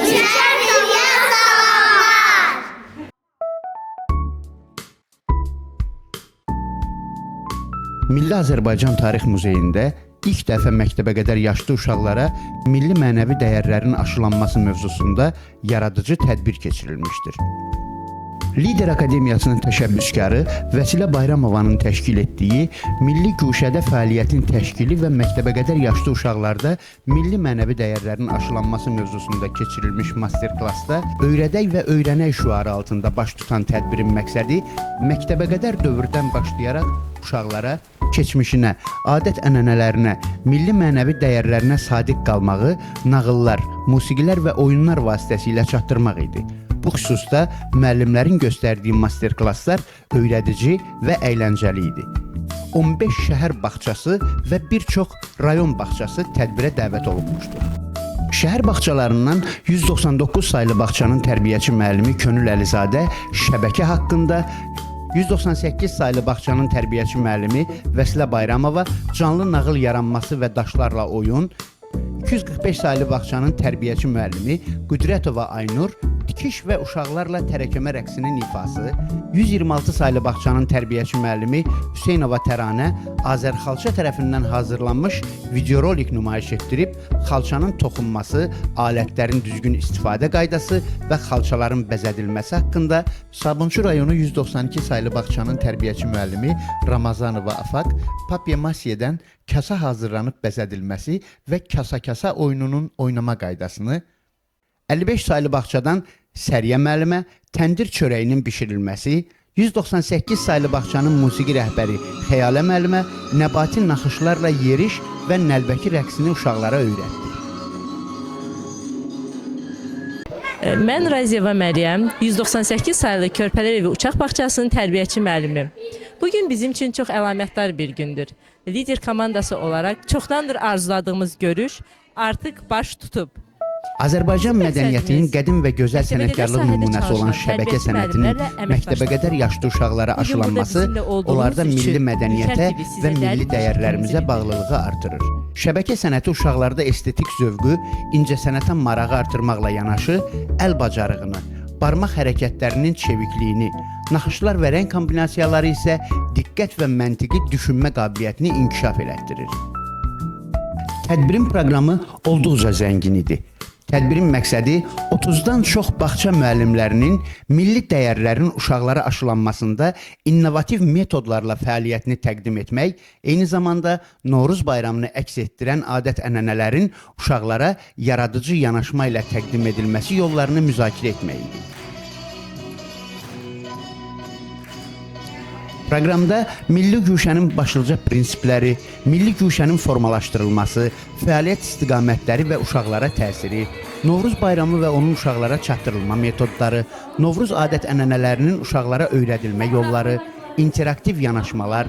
Şəhərliyə salamlar. Milli Azərbaycan Tarix Muzeyində ilk dəfə məktəbəqədər yaşlı uşaqlara milli mənəvi dəyərlərin aşılanması mövzusunda yaradıcı tədbir keçirilmişdir. Lider Akademiyasının təşəbbüskarı Vəsilə Bayramovanın təşkil etdiyi Milli Guşədə fəaliyyətin təşkili və məktəbəqədər yaşlı uşaqlarda milli mənəvi dəyərlərin aşılanması mövzusunda keçirilmiş master-klassda öyrədək və öyrənək şüarı altında baş tutan tədbirin məqsədi məktəbəqədər dövrdən başlayaraq uşaqlara keçmişinə, adət-ənənələrinə, milli mənəvi dəyərlərinə sadiq qalmağı nağıllar, musiqilər və oyunlar vasitəsilə çatdırmaq idi. Bu xüsusda müəllimlərin göstərdiyi master-klasslar öyrədici və əyləncəli idi. 15 şəhər bağçası və bir çox rayon bağçası tədbirə dəvət olunmuşdur. Şəhər bağçalarından 199 saylı bağçanın tərbiyəçi müəllimi Könül Əlizadə şəbəkə haqqında, 198 saylı bağçanın tərbiyəçi müəllimi Vəsilə Bayramova canlı nağıl yaranması və daşlarla oyun, 245 saylı bağçanın tərbiyəçi müəllimi Qüdrətova Aynur dikiş və uşaqlarla tərəkəmə rəqsinin ifası, 126 saylı bağçanın tərbiyəçi müəllimi Hüseynova Təranə Azərxalça tərəfindən hazırlanmış videorolik nümayiş etdirib, xalçanın toxunması, alətlərin düzgün istifadə qaydası və xalçaların bəzədilməsi haqqında, Sabunçu rayonu 192 saylı bağçanın tərbiyəçi müəllimi Ramazanova Afaq papiyemasiyedən kasa hazırlanıb bəzədilməsi və kasa-kasa oyununun oynama qaydasını, 55 saylı bağçadan Səriyə müəllimə təndir çörəyinin bişirilməsi, 198 saylı bağçanın musiqi rəhbəri Xəyalə müəllimə nəbati naxışlarla yeriş və nəlbəki rəqsini uşaqlara öyrətdi. Mən Raziyeva Məryəm, 198 saylı Körpələr Evi Uşaq Bağçasının tərbiyəçi müəllimim. Bugün bizim üçün çox əlamətdar bir gündür. Lider komandası olaraq çoxdandır arzuladığımız görüş artıq baş tutub. Azərbaycan mədəniyyətinin qədim və gözəl sənətkarlıq nümunəsi olan şəbəkə sənətinin məktəbəqədər yaşlı uşaqlara aşılanması onlarda milli mədəniyyətə və milli dəyərlərimizə bağlılığı artırır. Şəbəkə sənəti uşaqlarda estetik zövqü, incəsənətə marağı artırmaqla yanaşı, əl bacarığını, barmaq hərəkətlərinin çevikliyini, naxışlar və rəng kombinasiyaları isə diqqət və məntiqi düşünmə qabiliyyətini inkişaf elətdirir. Tədbirin proqramı olduqca zəngin idi. Tədbirin məqsədi 30-dan çox bağça müəllimlərinin milli dəyərlərin uşaqlara aşılanmasında innovativ metodlarla fəaliyyətini təqdim etmək, eyni zamanda Novruz bayramını əks etdirən adət-ənənələrin uşaqlara yaradıcı yanaşma ilə təqdim edilməsi yollarını müzakirə etmək idi. Proqramda Milli Guşənin başlıca prinsipləri, Milli Guşənin formalaşdırılması, fəaliyyət istiqamətləri və uşaqlara təsiri, Novruz bayramı və onun uşaqlara çatdırılma metodları, Novruz adət-ənənələrinin uşaqlara öyrədilmə yolları, interaktiv yanaşmalar,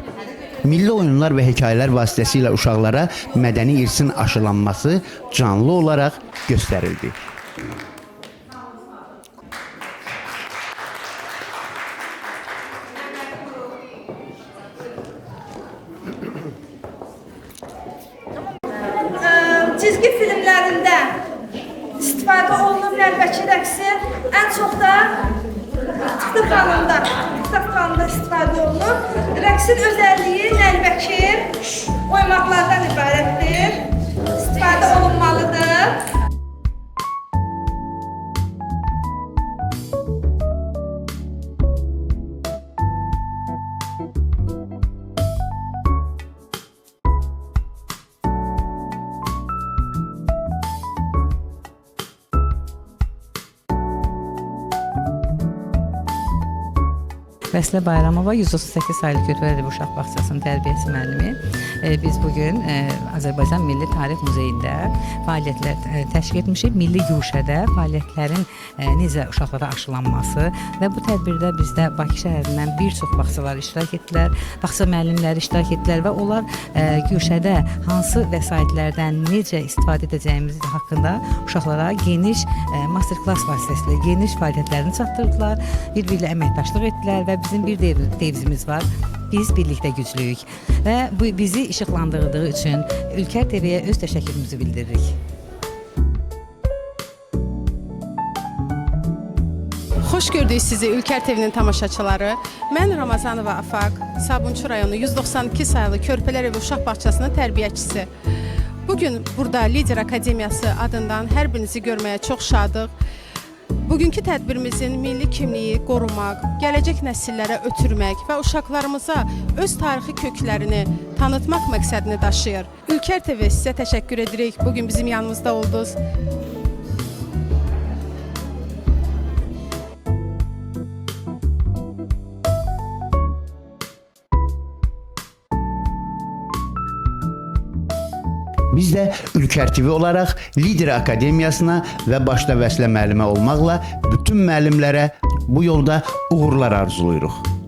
milli oyunlar və hekayələr vasitəsilə uşaqlara mədəni irsin aşılanması canlı olaraq göstərildi. Cizgi filmlərində istifadə olunub nəlbəki rəqsi ən çox da Tıktıq xanımda istifadə olunub. Rəqsin özəlliyi nəlbəki oymaqlardan ibarətdir. İstifadə olunmalıdır. Vəsilə Bayramova 138 saylı Körpələr Evi Uşaq Bağçasının tərbiyəçi müəllimi. Biz bugün Azərbaycan Milli Tarix Muzeyində fəaliyyətlər təşkil etmişik. Milli Guşədə fəaliyyətlərin necə uşaqlara aşılanması və bu tədbirdə bizdə Bakı şəhərindən bir çox bağçalar iştirak etdilər, bağça müəllimləri iştirak etdilər və onlar Guşədə hansı vəsaitlərdən necə istifadə edəcəyimiz haqqında uşaqlara geniş master-klass vasitəsilə geniş fəaliyyətlərini çatdırdılar, bir-birilə əməkdaşlıq etdilər və bizim bir devizimiz var. Biz birlikdə güclüyük və bu bizi işıqlandırdığı üçün Ülkər TV-yə öz təşəkkürümüzü bildiririk. Xoş gördük sizi Ülker TV-nin tamaşaçıları. Mən Ramazanova Afaq, Sabunçu rayonu 192 sayılı Körpələr Evi Uşaq Bağçasının tərbiyəçisi. Bugün burada Lider Akademiyası adından hər birinizi görməyə çox şadıq. Bugünkü tədbirimizin milli kimliyi qorumaq, gələcək nəsillərə ötürmək və uşaqlarımıza öz tarixi köklərini tanıtmaq məqsədini daşıyır. Ülker TV sizə təşəkkür edirik. Bugün bizim yanımızda oldunuz. Biz də Ülker TV olaraq Lider Akademiyasına və başda Vəslə müəllimə olmaqla bütün müəllimlərə bu yolda uğurlar arzulayırıq.